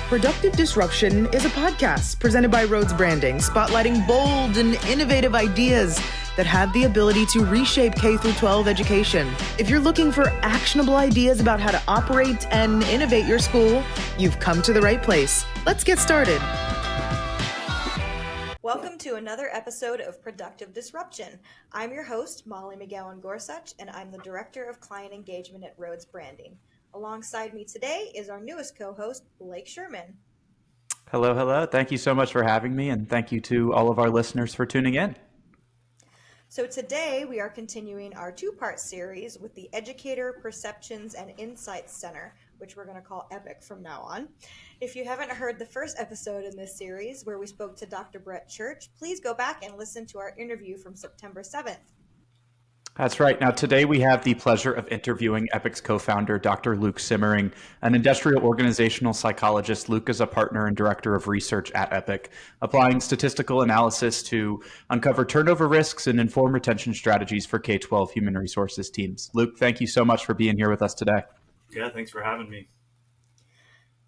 Productive Disruption is a podcast presented by Rhodes Branding, spotlighting bold and innovative ideas that have the ability to reshape K-12 education. If you're looking for actionable ideas about how to operate and innovate your school, you've come to the right place. Let's get started. Welcome to another episode of Productive Disruption. I'm your host, Molly McGowan-Gorsuch, and I'm the Director of Client Engagement at Rhodes Branding. Alongside me today is our newest co-host, Blake Sherman. Hello. Thank you so much for having me, and thank you to all of our listeners for tuning in. So today we are continuing our two-part series with the Educator, Perceptions, and Insights Center, which we're going to call EPIC from now on. If you haven't heard the first episode in this series where we spoke to Dr. Brett Church, please go back and listen to our interview from September 7th. That's right. Now, today we have the pleasure of interviewing EPIC's co-founder, Dr. Luke Simmering, an industrial organizational psychologist. Luke is a partner and director of research at EPIC, applying statistical analysis to uncover turnover risks and inform retention strategies for K-12 human resources teams. Luke, thank you so much for being here with us today. Yeah, thanks for having me.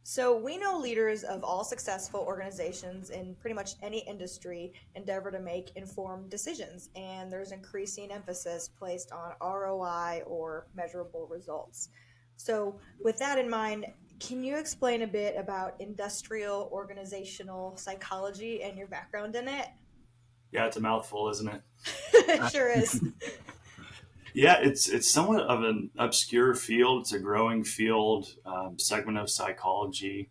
So we know leaders of all successful organizations in pretty much any industry endeavor to make informed decisions, and there's increasing emphasis placed on ROI or measurable results. So with that in mind, can you explain a bit about industrial organizational psychology and your background in it? Yeah, it's a mouthful, isn't it? It sure is. Yeah, it's somewhat of an obscure field. It's a growing field, segment of psychology.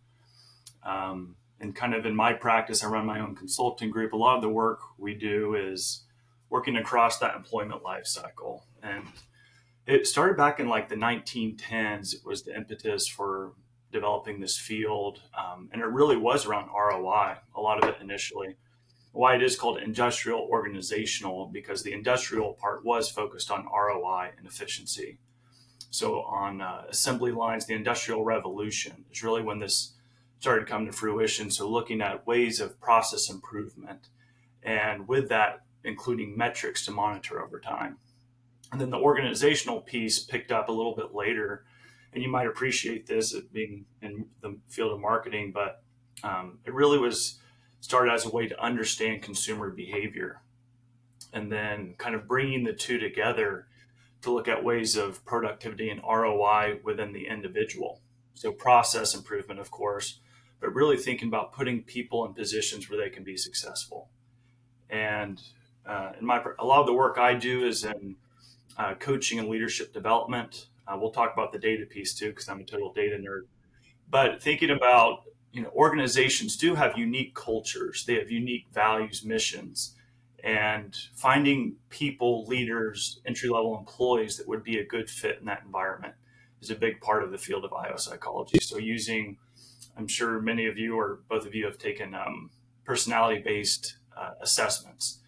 And kind of in my practice, I run my own consulting group. A lot of the work we do is working across that employment life cycle. And it started back in like the 1910s. It was the impetus for developing this field. And it really was around ROI, a lot of it initially. Why it is called industrial organizational, because the industrial part was focused on ROI and efficiency. So on assembly lines, the Industrial Revolution is really when this started to come to fruition. So looking at ways of process improvement, and with that, including metrics to monitor over time. And then the organizational piece picked up a little bit later, and you might appreciate this as being in the field of marketing, but it really was started as a way to understand consumer behavior, and then kind of bringing the two together to look at ways of productivity and ROI within the individual. So process improvement, of course, but really thinking about putting people in positions where they can be successful. And a lot of the work I do is in coaching and leadership development. We'll talk about the data piece too, because I'm a total data nerd. But thinking about organizations do have unique cultures. They have unique values, missions, and finding people, leaders, entry-level employees that would be a good fit in that environment is a big part of the field of IO psychology. So I'm sure many of you or both of you have taken personality-based assessments,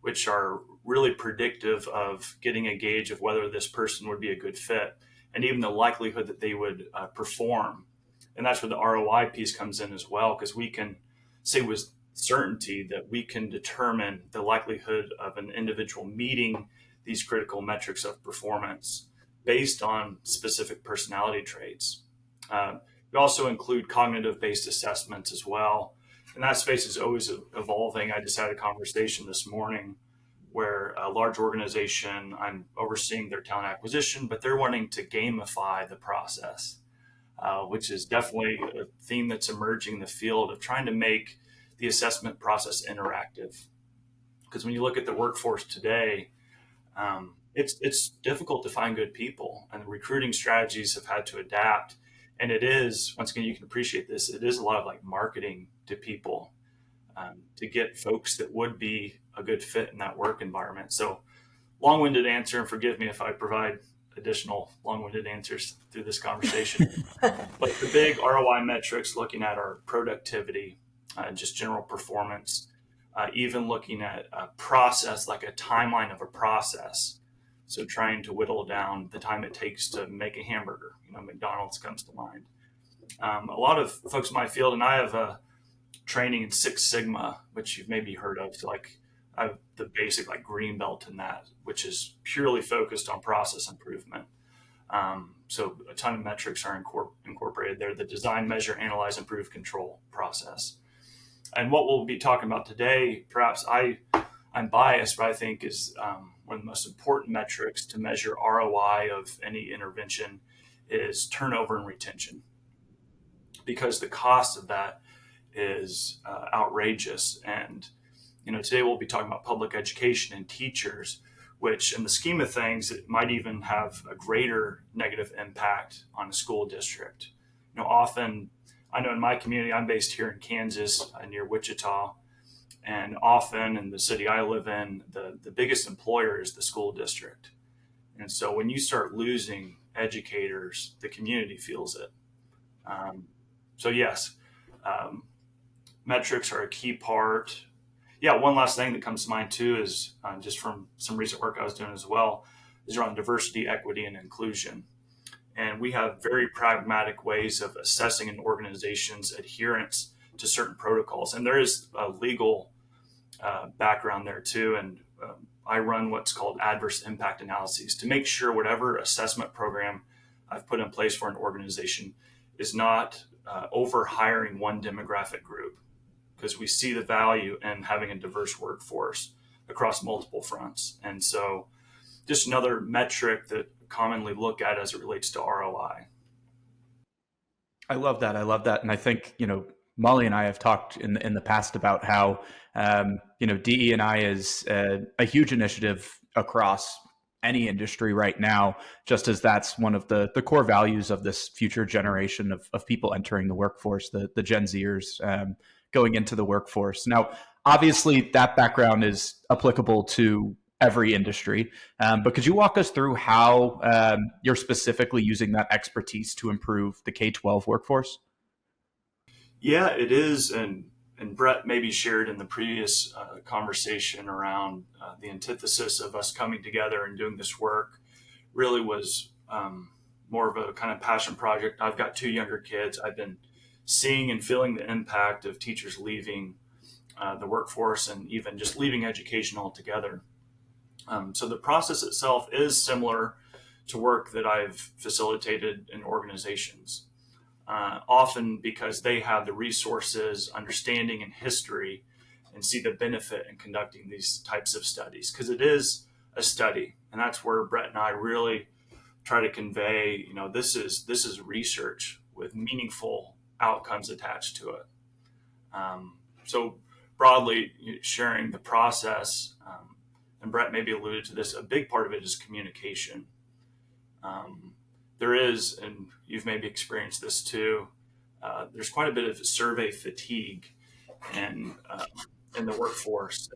which are really predictive of getting a gauge of whether this person would be a good fit and even the likelihood that they would perform. And that's where the ROI piece comes in as well, because we can say with certainty that we can determine the likelihood of an individual meeting these critical metrics of performance based on specific personality traits. We also include cognitive-based assessments as well. And that space is always evolving. I just had a conversation this morning where a large organization, I'm overseeing their talent acquisition, but they're wanting to gamify the process. Which is definitely a theme that's emerging in the field of trying to make the assessment process interactive. Because when you look at the workforce today, it's difficult to find good people, and the recruiting strategies have had to adapt. And it is, once again, you can appreciate this, it is a lot of like marketing to people to get folks that would be a good fit in that work environment. So long-winded answer, and forgive me if I provide additional long-winded answers through this conversation. But the big ROI metrics looking at our productivity, just general performance, even looking at a process, like a timeline of a process. So trying to whittle down the time it takes to make a hamburger, McDonald's comes to mind. A lot of folks in my field, and I have a training in Six Sigma, which you've maybe heard of. So I have the basic green belt in that, which is purely focused on process improvement. So a ton of metrics are incorporated there: the design, measure, analyze, improve, control process. And what we'll be talking about today, perhaps I'm biased, but I think is one of the most important metrics to measure ROI of any intervention is turnover and retention, because the cost of that is outrageous. And today we'll be talking about public education and teachers, which in the scheme of things, it might even have a greater negative impact on a school district. Often, I know in my community, I'm based here in Kansas, near Wichita, and often in the city I live in, the biggest employer is the school district. And so when you start losing educators, the community feels it. So yes, metrics are a key part. Yeah, one last thing that comes to mind too is just from some recent work I was doing as well, is around diversity, equity, and inclusion. And we have very pragmatic ways of assessing an organization's adherence to certain protocols. And there is a legal background there too. And I run what's called adverse impact analyses to make sure whatever assessment program I've put in place for an organization is not over hiring one demographic group, because we see the value in having a diverse workforce across multiple fronts. And so just another metric that commonly look at as it relates to ROI. I love that. I love that. And I think, Molly and I have talked in the past about how, DE&I is a huge initiative across any industry right now, just as that's one of the core values of this future generation of people entering the workforce, the Gen Zers going into the workforce. Now, obviously, that background is applicable to every industry, but could you walk us through how you're specifically using that expertise to improve the K-12 workforce? Yeah, it is. And Brett maybe shared in the previous conversation around the antithesis of us coming together and doing this work really was more of a kind of passion project. I've got 2 younger kids. I've been seeing and feeling the impact of teachers leaving the workforce and even just leaving education altogether. So the process itself is similar to work that I've facilitated in organizations. Often because they have the resources, understanding, and history, and see the benefit in conducting these types of studies, because it is a study, and that's where Brett and I really try to convey. This is research with meaningful outcomes attached to it. So broadly sharing the process, and Brett maybe alluded to this, a big part of it is communication. There is, and you've maybe experienced this too, there's quite a bit of survey fatigue in the workforce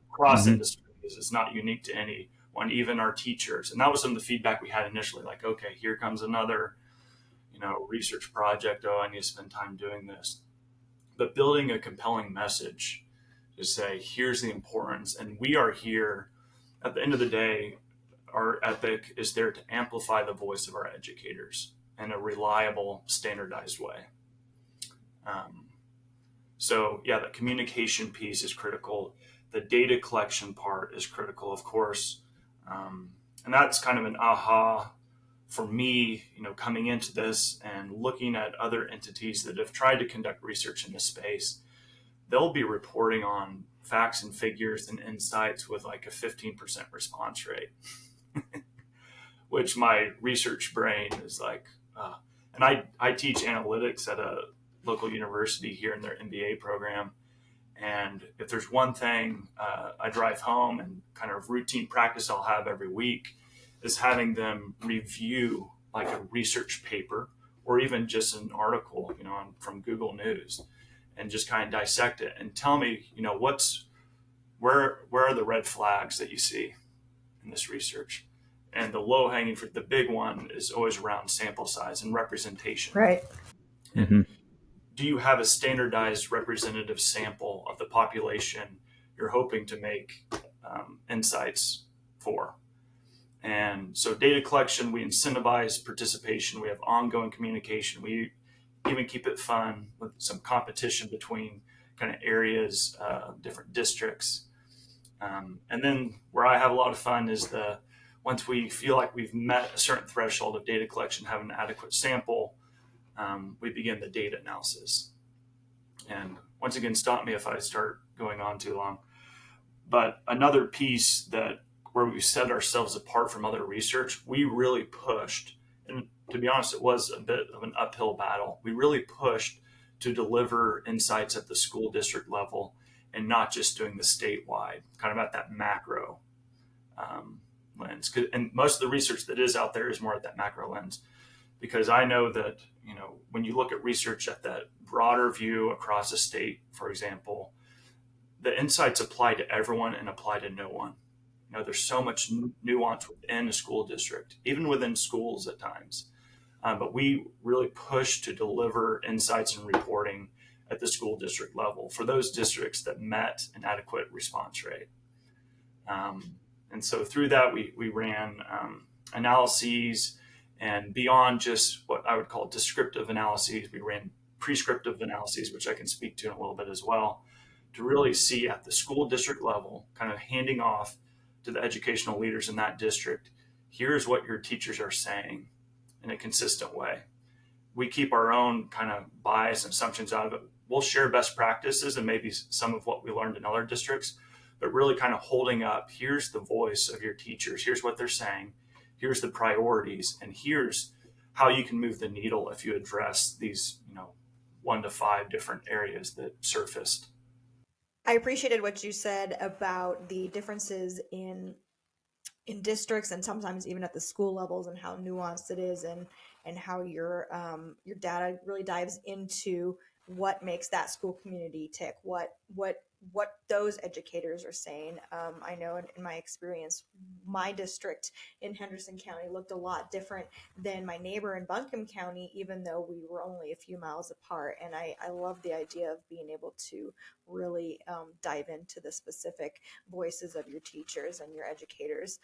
across industries. It's not unique to anyone, even our teachers. And that was some of the feedback we had initially, like, okay, here comes another, research project. Oh, I need to spend time doing this. But building a compelling message to say, here's the importance, and we are here. At the end of the day, our EPIC is there to amplify the voice of our educators in a reliable, standardized way. So yeah, the communication piece is critical. The data collection part is critical, of course. And that's kind of an aha for me, coming into this and looking at other entities that have tried to conduct research in this space. They'll be reporting on facts and figures and insights with like a 15% response rate. Which my research brain is like, and I teach analytics at a local university here in their MBA program. And if there's one thing I drive home and kind of routine practice I'll have every week is having them review like a research paper or even just an article, from Google News, and just kind of dissect it and tell me, where are the red flags that you see in this research? And the low hanging fruit, the big one, is always around sample size and representation. Right. Mm-hmm. Do you have a standardized representative sample of the population you're hoping to make insights for? And so data collection, we incentivize participation. We have ongoing communication. We even keep it fun with some competition between kind of areas, different districts. And then where I have a lot of fun is once we feel like we've met a certain threshold of data collection, have an adequate sample, we begin the data analysis. And once again, stop me if I start going on too long. But another piece that where we set ourselves apart from other research, we really pushed, and to be honest, it was a bit of an uphill battle. We really pushed to deliver insights at the school district level and not just doing the statewide, kind of at that macro lens. And most of the research that is out there is more at that macro lens, because I know that, when you look at research at that broader view across a state, for example, the insights apply to everyone and apply to no one. There's so much nuance within a school district, even within schools at times. But we really push to deliver insights and reporting at the school district level for those districts that met an adequate response rate. And so through that, we ran analyses, and beyond just what I would call descriptive analyses, we ran prescriptive analyses, which I can speak to in a little bit as well, to really see at the school district level, kind of handing off to the educational leaders in that district, here's what your teachers are saying in a consistent way. We keep our own kind of bias and assumptions out of it. We'll share best practices and maybe some of what we learned in other districts, but really kind of holding up, here's the voice of your teachers, here's what they're saying, here's the priorities, and here's how you can move the needle if you address these, 1 to 5 different areas that surfaced. I appreciated what you said about the differences in districts and sometimes even at the school levels, and how nuanced it is, and how your data really dives into what makes that school community tick, what those educators are saying. I know in my experience, my district in Henderson County looked a lot different than my neighbor in Buncombe County, even though we were only a few miles apart. And I love the idea of being able to really dive into the specific voices of your teachers and your educators.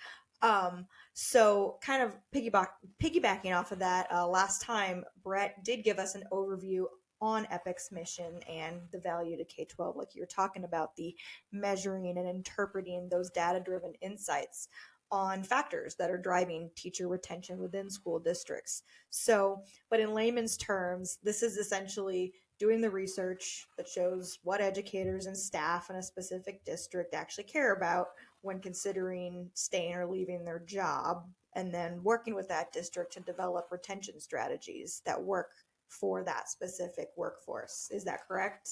So kind of piggybacking off of that, last time Brett did give us an overview on EPIC's mission and the value to K-12, like you were talking about, the measuring and interpreting those data-driven insights on factors that are driving teacher retention within school districts. So, but in layman's terms, this is essentially doing the research that shows what educators and staff in a specific district actually care about when considering staying or leaving their job, and then working with that district to develop retention strategies that work for that specific workforce. Is that correct?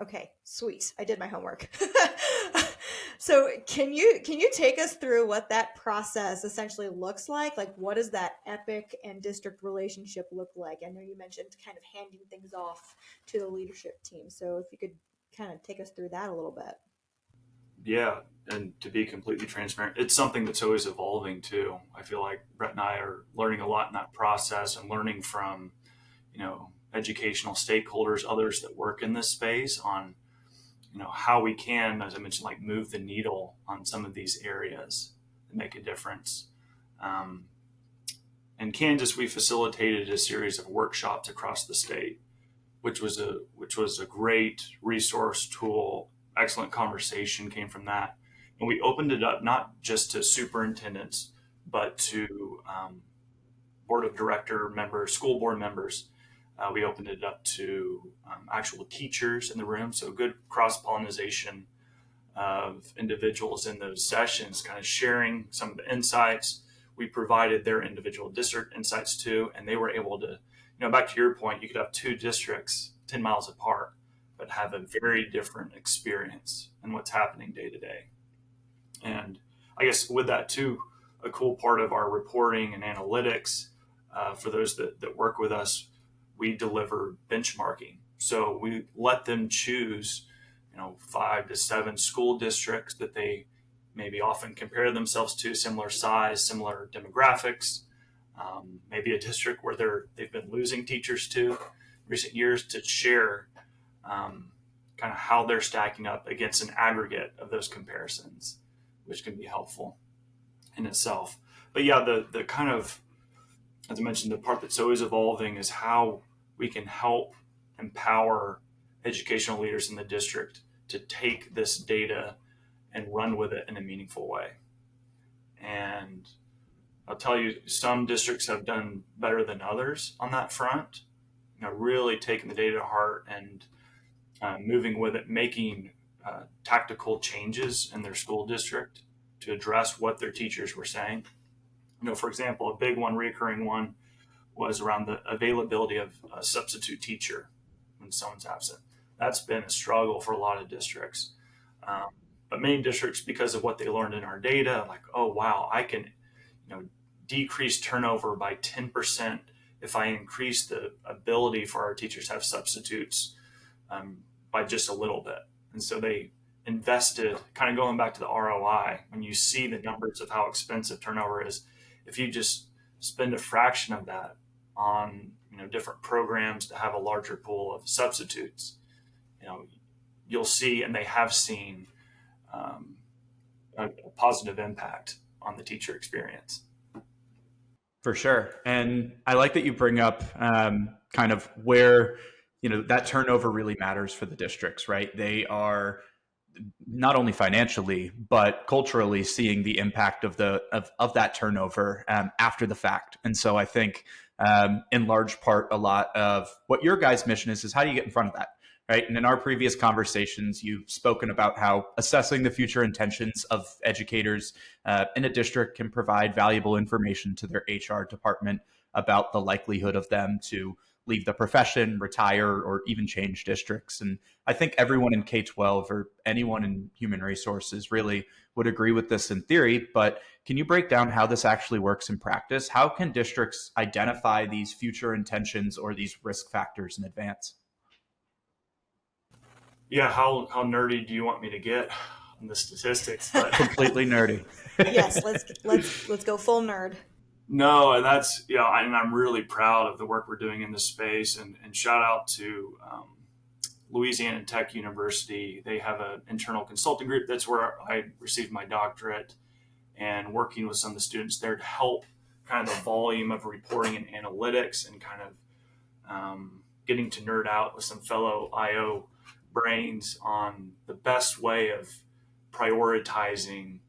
Okay, sweet. I did my homework. So can you take us through what that process essentially looks like? Like, what does that EPIC and district relationship look like? I know you mentioned kind of handing things off to the leadership team. So if you could kind of take us through that a little bit. Yeah, and to be completely transparent, it's something that's always evolving too. I feel like Brett and I are learning a lot in that process, and learning from, educational stakeholders, others that work in this space, on, how we can, as I mentioned, like move the needle on some of these areas and make a difference. In Kansas, we facilitated a series of workshops across the state, which was a great resource tool. Excellent conversation came from that. And we opened it up not just to superintendents, but to board of director members, school board members. We opened it up to actual teachers in the room. So good cross-pollination of individuals in those sessions, kind of sharing some of the insights. We provided their individual district insights too, and they were able to, back to your point, you could have 2 districts 10 miles apart, but have a very different experience in what's happening day to day. And I guess with that too, a cool part of our reporting and analytics, for those that work with us, we deliver benchmarking. So we let them choose, 5 to 7 school districts that they maybe often compare themselves to, similar size, similar demographics, maybe a district where they've been losing teachers to in recent years, to share kind of how they're stacking up against an aggregate of those comparisons, which can be helpful in itself. But yeah, the kind of, as I mentioned, the part that's always evolving is how we can help empower educational leaders in the district to take this data and run with it in a meaningful way. And I'll tell you, some districts have done better than others on that front, really taking the data to heart and moving with it, making tactical changes in their school district to address what their teachers were saying. For example, a big one, recurring one, was around the availability of a substitute teacher when someone's absent. That's been a struggle for a lot of districts. But many districts, because of what they learned in our data, like, oh, wow, I can decrease turnover by 10% if I increase the ability for our teachers to have substitutes by just a little bit. And so they invested, kind of going back to the ROI, when you see the numbers of how expensive turnover is, if you just spend a fraction of that on different programs to have a larger pool of substitutes, you'll see, and they have seen, a positive impact on the teacher experience. For sure. And I like that you bring up kind of where, that turnover really matters for the districts, right? They are not only financially, but culturally seeing the impact of that turnover after the fact. And so I think in large part, a lot of what your guys' mission is how do you get in front of that? Right. And in our previous conversations, you've spoken about how assessing the future intentions of educators in a district can provide valuable information to their HR department about the likelihood of them to leave the profession, retire, or even change districts. And I think everyone in K-12 or anyone in human resources really would agree with this in theory. But can you break down how this actually works in practice? How can districts identify these future intentions or these risk factors in advance? Yeah, how nerdy do you want me to get on the statistics? But completely nerdy. Yes, let's go full nerd. No, and that's and I'm really proud of the work we're doing in this space. And shout out to Louisiana Tech University. They have an internal consulting group. That's where I received my doctorate, and working with some of the students there to help kind of the volume of reporting and analytics, and kind of getting to nerd out with some fellow IO brains on the best way of prioritizing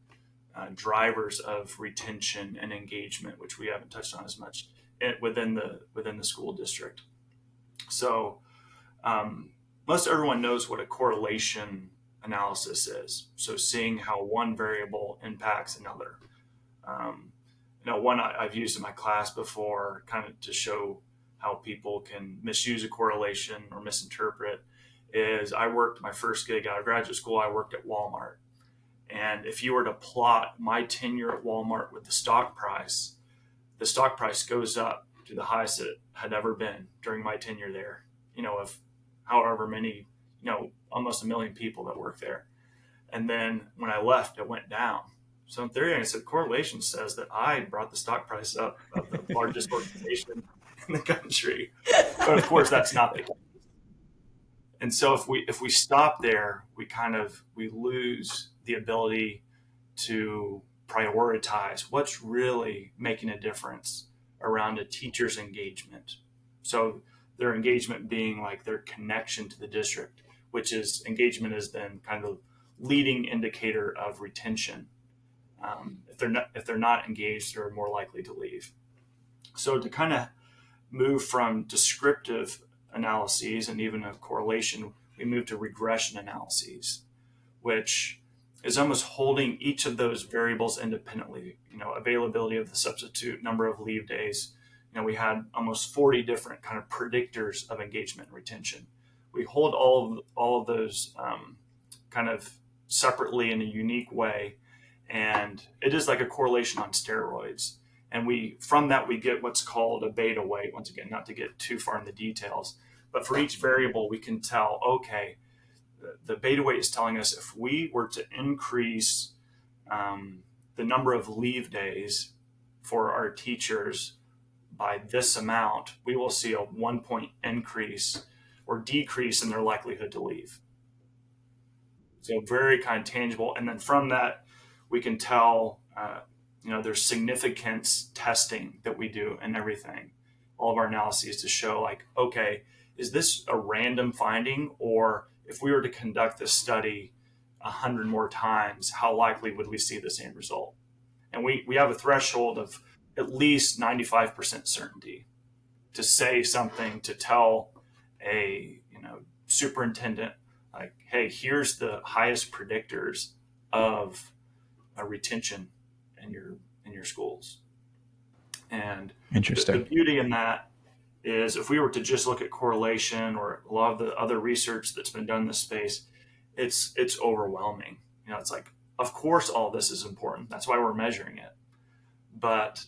drivers of retention and engagement, which we haven't touched on as much within the school district. So most everyone knows what a correlation analysis is. So seeing how one variable impacts another. One I've used in my class before, kind of to show how people can misuse a correlation or misinterpret, is I worked my first gig out of graduate school. I worked at Walmart. And if you were to plot my tenure at Walmart with the stock price goes up to the highest it had ever been during my tenure there, of however many, almost 1 million people that work there. And then when I left, it went down. So in theory, I said, correlation says that I brought the stock price up of the largest organization in the country. But of course, that's not the case. And so if we stop there, we lose the ability to prioritize what's really making a difference around a teacher's engagement. So their engagement being like their connection to the district, which is engagement is then kind of leading indicator of retention. If they're not engaged, they're more likely to leave. So to kind of move from descriptive analyses and even a correlation, we move to regression analyses, which is almost holding each of those variables independently. Availability of the substitute, number of leave days. We had almost 40 different kind of predictors of engagement and retention. We hold all of those kind of separately in a unique way, and it is like a correlation on steroids. And from that we get what's called a beta weight. Once again, not to get too far in the details, but for each variable we can tell, okay, the beta weight is telling us if we were to increase the number of leave days for our teachers by this amount, we will see a 1 point increase or decrease in their likelihood to leave. So very kind of tangible. And then from that, we can tell, there's significance testing that we do and everything, all of our analyses to show like, okay, is this a random finding? Or if we were to conduct this study 100 more times, how likely would we see the same result? And we have a threshold of at least 95% certainty to say something, to tell a superintendent, like, hey, here's the highest predictors of a retention in your schools. And the Interesting. beauty in that is, if we were to just look at correlation or a lot of the other research that's been done in this space, it's overwhelming. It's like, of course all this is important, that's why we're measuring it, but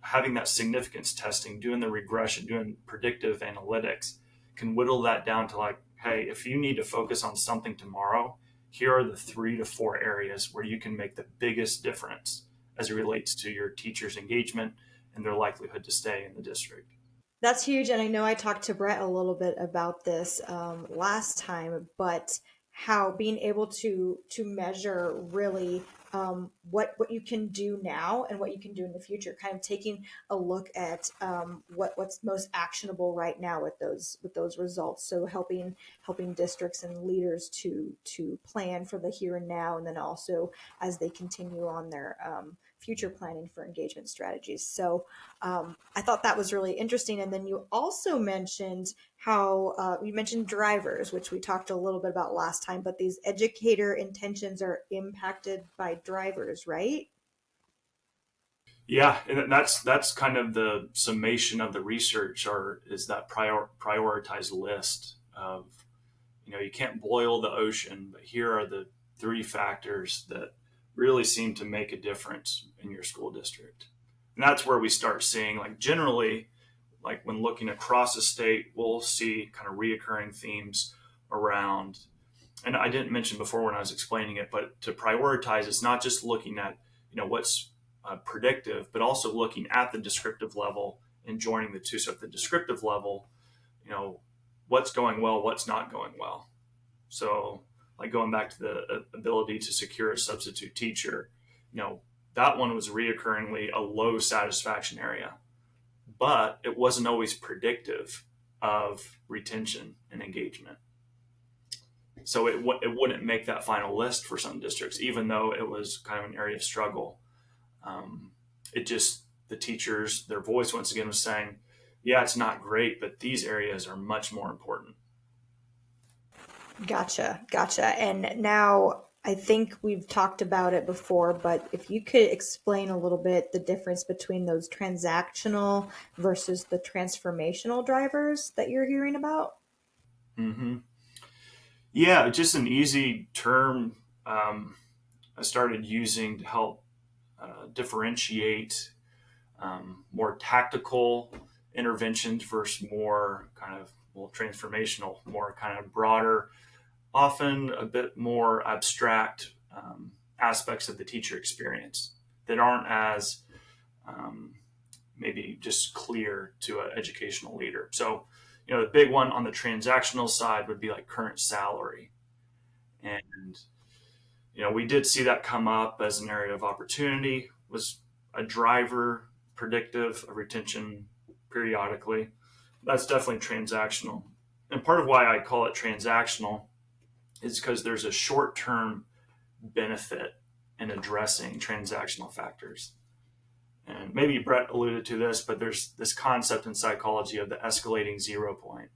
having that significance testing, doing the regression, doing predictive analytics can whittle that down to, like, hey, if you need to focus on something tomorrow, here are the 3 to 4 areas where you can make the biggest difference as it relates to your teachers' engagement and their likelihood to stay in the district. That's huge. And I know I talked to Brett a little bit about this last time, but how being able to measure really what you can do now and what you can do in the future, kind of taking a look at what's most actionable right now with those results. So helping districts and leaders to plan for the here and now, and then also as they continue on their future planning for engagement strategies. So I thought that was really interesting. And then you also mentioned how you mentioned drivers, which we talked a little bit about last time, but these educator intentions are impacted by drivers, right? Yeah, and that's kind of the summation of the research, or is that prioritized list of, you can't boil the ocean, but here are the 3 factors that really seem to make a difference in your school district. And that's where we start seeing, like, generally, like when looking across the state, we'll see kind of reoccurring themes around, and I didn't mention before when I was explaining it, but to prioritize, it's not just looking at, what's predictive, but also looking at the descriptive level and joining the two. So at the descriptive level, what's going well, what's not going well. So, like, going back to the ability to secure a substitute teacher, that one was reoccurringly a low satisfaction area, but it wasn't always predictive of retention and engagement. So it wouldn't make that final list for some districts, even though it was kind of an area of struggle. The teachers, their voice once again was saying, yeah, it's not great, but these areas are much more important. Gotcha. And now I think we've talked about it before, but if you could explain a little bit the difference between those transactional versus the transformational drivers that you're hearing about. Mm-hmm. Yeah, just an easy term I started using to help differentiate more tactical interventions versus more kind of transformational, more kind of broader, often a bit more abstract aspects of the teacher experience that aren't as maybe just clear to an educational leader. So, the big one on the transactional side would be like current salary. And, we did see that come up as an area of opportunity, was a driver predictive of retention periodically. That's definitely transactional. And part of why I call it transactional is because there's a short-term benefit in addressing transactional factors. And maybe Brett alluded to this, but there's this concept in psychology of the escalating 0 point,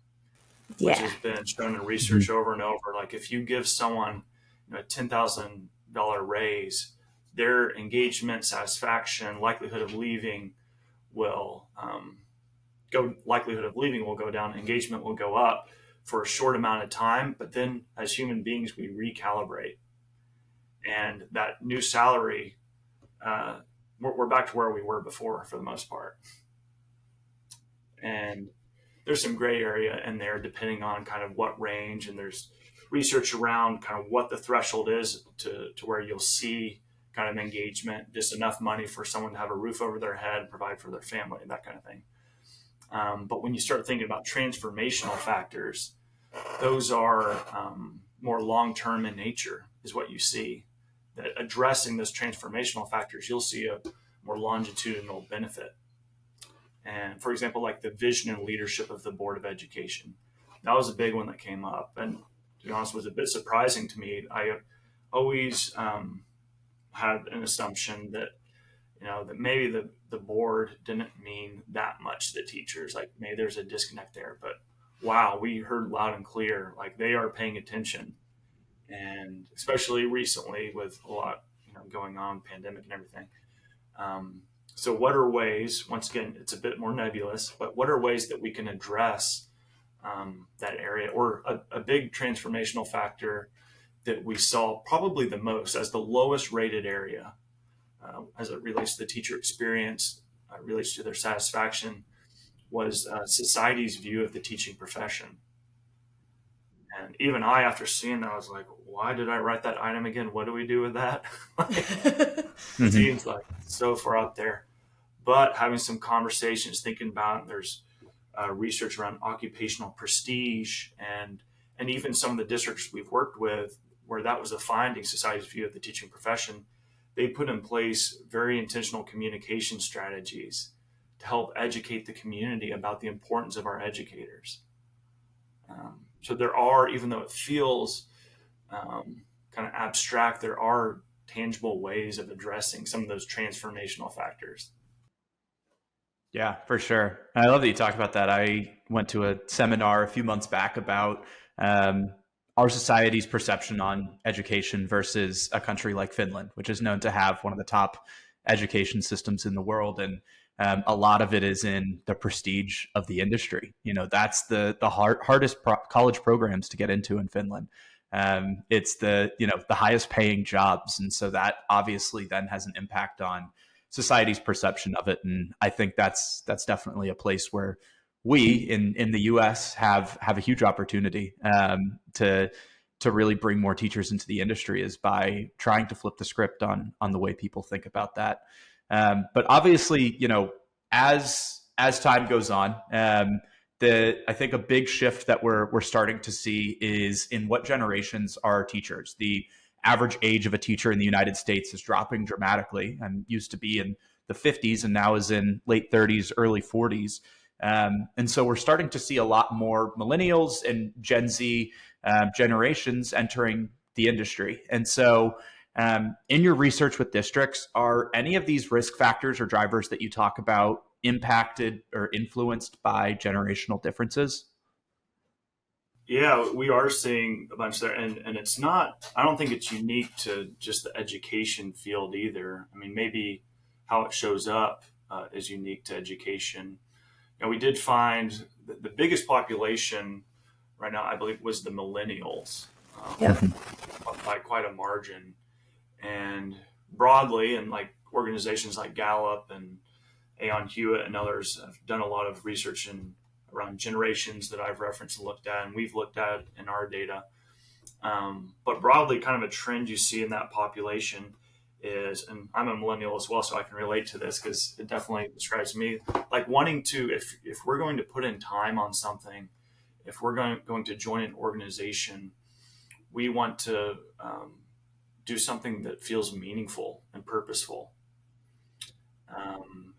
which has been shown in research over and over. Like, if you give someone a $10,000 raise, their engagement, satisfaction, likelihood of leaving will go down, engagement will go up for a short amount of time, but then as human beings, we recalibrate. And that new salary, we're back to where we were before for the most part. And there's some gray area in there depending on kind of what range, and there's research around kind of what the threshold is to where you'll see kind of engagement, just enough money for someone to have a roof over their head, provide for their family, that kind of thing. But when you start thinking about transformational factors, those are more long-term in nature, is what you see. That addressing those transformational factors, you'll see a more longitudinal benefit. And for example, like the vision and leadership of the Board of Education, that was a big one that came up. And to be honest, was a bit surprising to me. I always had an assumption that, that maybe the board didn't mean that much to the teachers. Like maybe there's a disconnect there, but wow, we heard loud and clear, like they are paying attention. And especially recently with a lot, going on, pandemic and everything. So what are ways, once again, it's a bit more nebulous, but what are ways that we can address that area? Or a big transformational factor that we saw probably the most as the lowest rated area as it relates to the teacher experience, relates to their satisfaction, was society's view of the teaching profession. And even I, after seeing that, I was like, why did I write that item again? What do we do with that? It seems like so far out there. But having some conversations, thinking about it, there's research around occupational prestige, and even some of the districts we've worked with where that was a finding, society's view of the teaching profession, they put in place very intentional communication strategies to help educate the community about the importance of our educators. So there are, even though it feels kind of abstract, there are tangible ways of addressing some of those transformational factors. Yeah, for sure. I love that you talked about that. I went to a seminar a few months back about our society's perception on education versus a country like Finland, which is known to have one of the top education systems in the world. And a lot of it is in the prestige of the industry. That's the hardest college programs to get into in Finland. It's the highest paying jobs. And so that obviously then has an impact on society's perception of it. And I think that's definitely a place where we in the US have a huge opportunity to really bring more teachers into the industry, is by trying to flip the script on the way people think about that. But obviously, as time goes on, I think a big shift that we're starting to see is in what generations are teachers. The average age of a teacher in the United States is dropping dramatically, and used to be in the 50s and now is in late 30s, early 40s. And so we're starting to see a lot more millennials and Gen Z generations entering the industry. And so in your research with districts, are any of these risk factors or drivers that you talk about impacted or influenced by generational differences? Yeah, we are seeing a bunch there, and it's not, I don't think it's unique to just the education field either. I mean, maybe how it shows up is unique to education. We did find that the biggest population right now, I believe, was the millennials, by quite a margin. And broadly, and like organizations like Gallup and Aon Hewitt and others have done a lot of research around generations that I've referenced and looked at, and we've looked at in our data. But broadly, kind of a trend you see in that population is, and I'm a millennial as well, so I can relate to this because it definitely describes me, like wanting to, if we're going to put in time on something, if we're going to join an organization, we want to do something that feels meaningful and purposeful.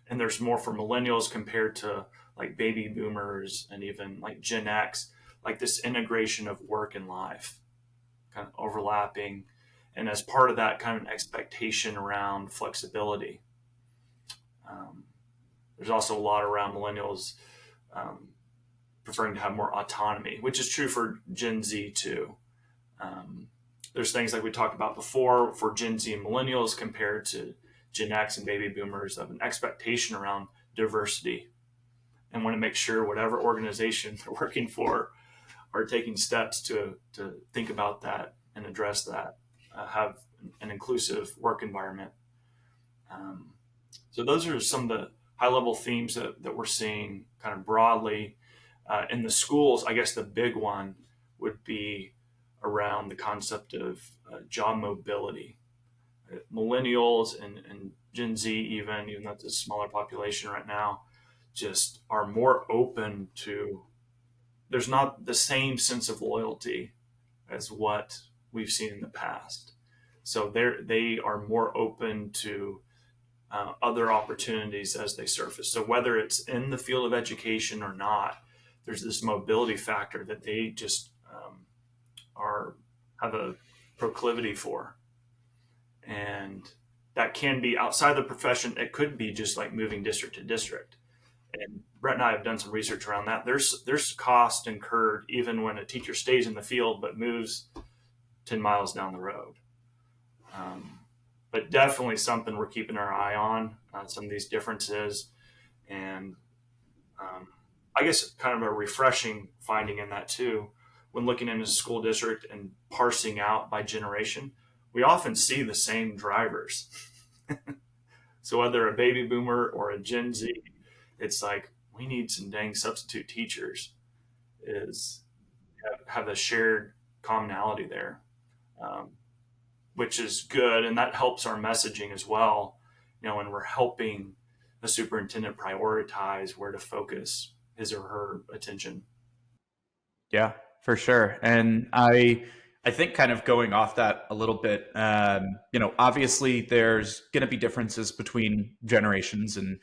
And there's more for millennials compared to like baby boomers and even like Gen X, like this integration of work and life kind of overlapping. And as part of that, kind of an expectation around flexibility. There's also a lot around millennials preferring to have more autonomy, which is true for Gen Z too. There's things like we talked about before for Gen Z and millennials compared to Gen X and baby boomers, of an expectation around diversity, and want to make sure whatever organization they're working for are taking steps to think about that and address that, have an inclusive work environment. So those are some of the high level themes that we're seeing kind of broadly in the schools. I guess the big one would be around the concept of job mobility. Millennials and Gen Z, even though it's a smaller population right now, just are more open to, there's not the same sense of loyalty as what we've seen in the past. So they are more open to other opportunities as they surface. So whether it's in the field of education or not, there's this mobility factor that they just have a proclivity for. And that can be outside the profession. It could be just like moving district to district. And Brett and I have done some research around that. There's cost incurred even when a teacher stays in the field but moves 10 miles down the road. But definitely something we're keeping our eye on, some of these differences. And I guess kind of a refreshing finding in that too, when looking into a school district and parsing out by generation, we often see the same drivers. So whether a baby boomer or a Gen Z, it's like, we need some dang substitute teachers is have a shared commonality there, which is good. And that helps our messaging as well. When we're helping the superintendent prioritize where to focus his or her attention. Yeah, for sure. And I think kind of going off that a little bit, obviously there's going to be differences between generations and,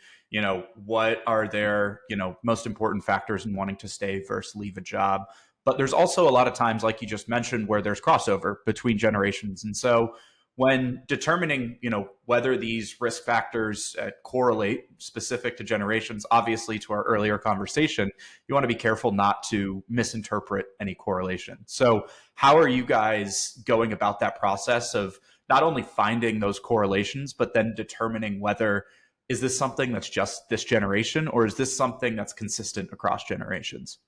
what are their, most important factors in wanting to stay versus leave a job. But there's also a lot of times, like you just mentioned, where there's crossover between generations. And so when determining, whether these risk factors correlate specific to generations, obviously to our earlier conversation, you want to be careful not to misinterpret any correlation. So how are you guys going about that process of not only finding those correlations, but then determining whether is this something that's just this generation, or is this something that's consistent across generations?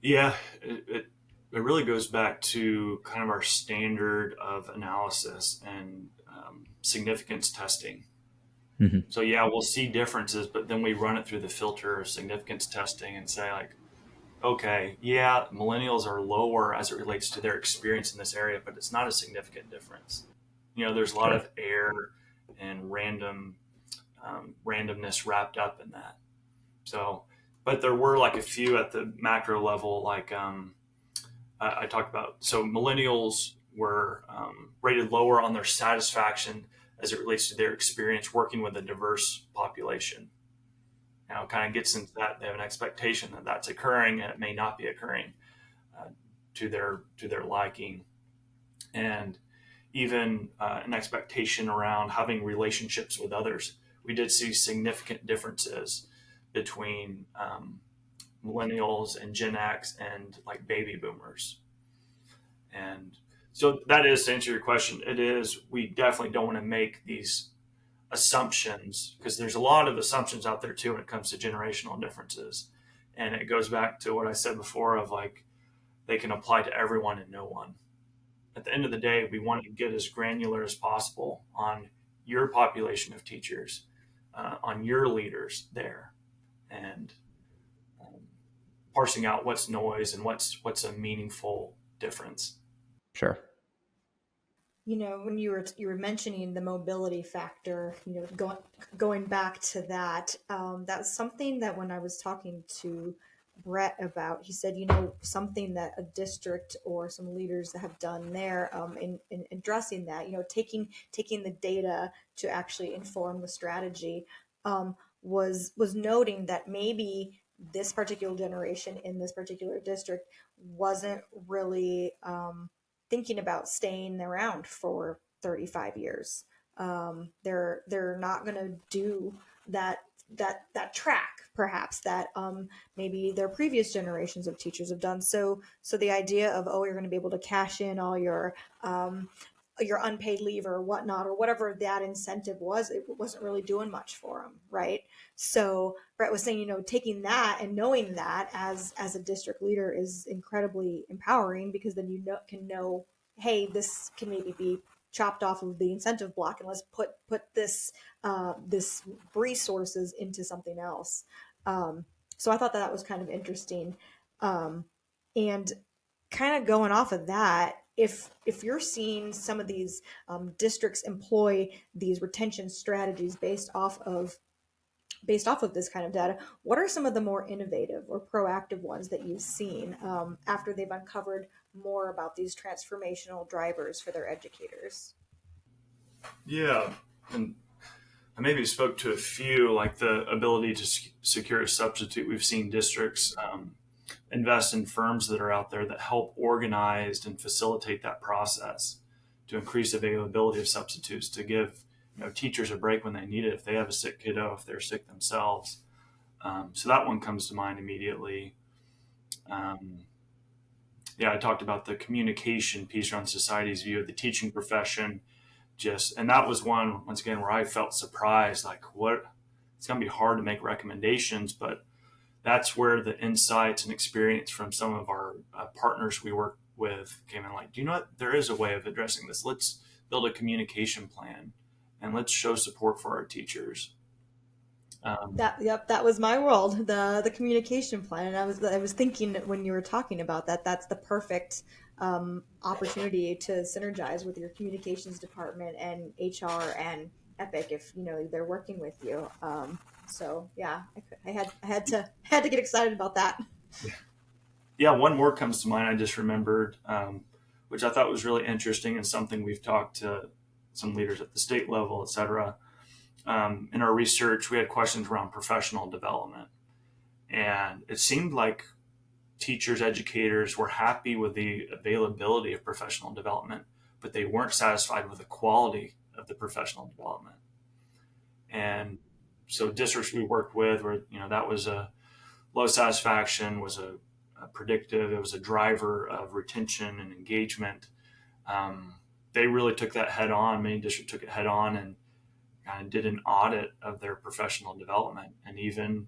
Yeah, it really goes back to kind of our standard of analysis and significance testing. Mm-hmm. So yeah, we'll see differences, but then we run it through the filter of significance testing and say like, okay, yeah, millennials are lower as it relates to their experience in this area, but it's not a significant difference. There's a lot of error and randomness wrapped up in that. So, but there were like a few at the macro level, like I talked about. So millennials were rated lower on their satisfaction as it relates to their experience working with a diverse population. Now, it kind of gets into that. They have an expectation that that's occurring, and it may not be occurring to their liking, and even an expectation around having relationships with others. We did see significant differences between millennials and Gen X and like baby boomers. And so that is, to answer your question, we definitely don't want to make these assumptions, because there's a lot of assumptions out there too when it comes to generational differences. And it goes back to what I said before of like, they can apply to everyone and no one. At the end of the day, we want to get as granular as possible on your population of teachers, on your leaders there, and parsing out what's noise and what's a meaningful difference. Sure. When you were mentioning the mobility factor, going back to that, that's something that when I was talking to Brett about, he said, something that a district or some leaders have done there in addressing that, taking the data to actually inform the strategy, was noting that maybe this particular generation in this particular district wasn't really thinking about staying around for 35 years. They're not going to do that track, perhaps, that maybe their previous generations of teachers have done. So the idea of, you're going to be able to cash in all your unpaid leave or whatnot, or whatever that incentive was, it wasn't really doing much for them, right? So Brett was saying, taking that and knowing that as a district leader is incredibly empowering, because then you can know, hey, this can maybe be chopped off of the incentive block, and let's put this resources into something else. So I thought that was kind of interesting, and kind of going off of that, if you're seeing some of these districts employ these retention strategies based off of this kind of data, what are some of the more innovative or proactive ones that you've seen after they've uncovered more about these transformational drivers for their educators? Yeah, and I maybe spoke to a few, like the ability to secure a substitute. We've seen districts invest in firms that are out there that help organize and facilitate that process to increase availability of substitutes, to give teachers a break when they need it, if they have a sick kiddo, if they're sick themselves. So that one comes to mind immediately. I talked about the communication piece around society's view of the teaching profession. And that was one, once again, where I felt surprised, like it's going to be hard to make recommendations, but that's where the insights and experience from some of our partners we work with came in, like, do you know what? There is a way of addressing this. Let's build a communication plan and let's show support for our teachers. That was my world, the communication plan. And I was thinking when you were talking about that, that's the perfect opportunity to synergize with your communications department and HR and Epic if they're working with you. So yeah, I had to get excited about that. Yeah, one more comes to mind. I just remembered, which I thought was really interesting and something we've talked to some leaders at the state level, et cetera. In our research, we had questions around professional development, and it seemed like teachers, educators were happy with the availability of professional development, but they weren't satisfied with the quality of the professional development. And so districts we worked with where, that was a low satisfaction, was a predictive, it was a driver of retention and engagement. They really took that head on. Many districts took it head on and kind of did an audit of their professional development, and even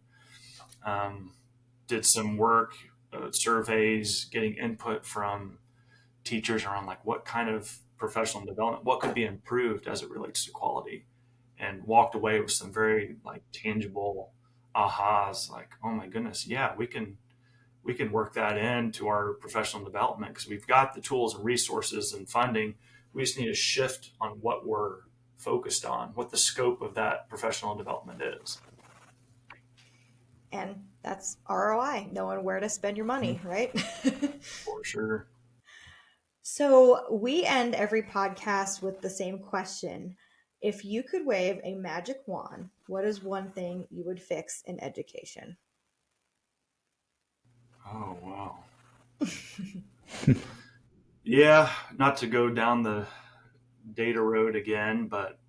did some work, surveys, getting input from teachers around like what kind of professional development, what could be improved as it relates to quality, and walked away with some very tangible ahas, like, oh my goodness, yeah, we can work that into our professional development because we've got the tools and resources and funding. We just need to shift on what we're focused on, what the scope of that professional development is. And that's ROI, knowing where to spend your money, right? For sure. So we end every podcast with the same question. If you could wave a magic wand, what is one thing you would fix in education? Oh, wow. Yeah, not to go down the data road again, but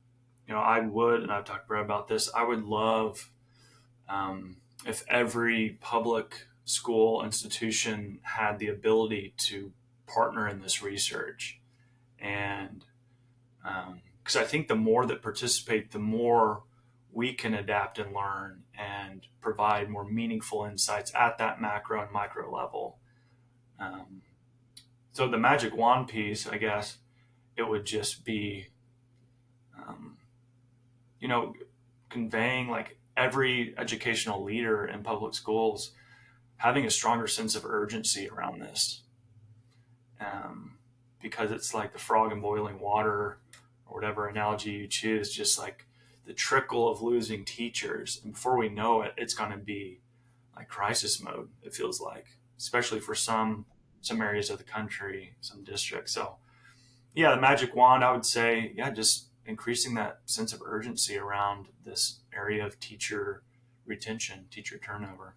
I would, and I've talked to Brad about this, I would love if every public school institution had the ability to partner in this research. And because I think the more that participate, the more we can adapt and learn and provide more meaningful insights at that macro and micro level. So the magic wand piece, I guess, it would just be, conveying like every educational leader in public schools having a stronger sense of urgency around this. Because it's like the frog in boiling water, or whatever analogy you choose, just like the trickle of losing teachers. And before we know it, it's going to be like crisis mode, it feels like, especially for some areas of the country, some districts. So yeah, the magic wand, I would say, just increasing that sense of urgency around this area of teacher retention, teacher turnover.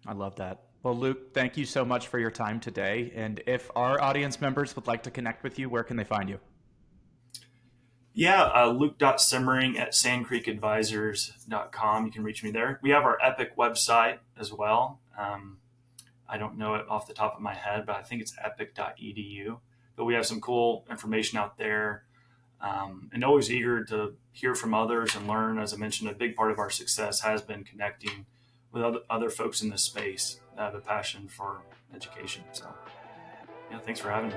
I love that. Well, Luke, thank you so much for your time today. And if our audience members would like to connect with you, where can they find you? Yeah, luke.simmering at sandcreekadvisors.com. You can reach me there. We have our Epic website as well. I don't know it off the top of my head, but I think it's epic.edu. But we have some cool information out there, and always eager to hear from others and learn. As I mentioned, a big part of our success has been connecting with other folks in this space that have a passion for education. So, thanks for having me.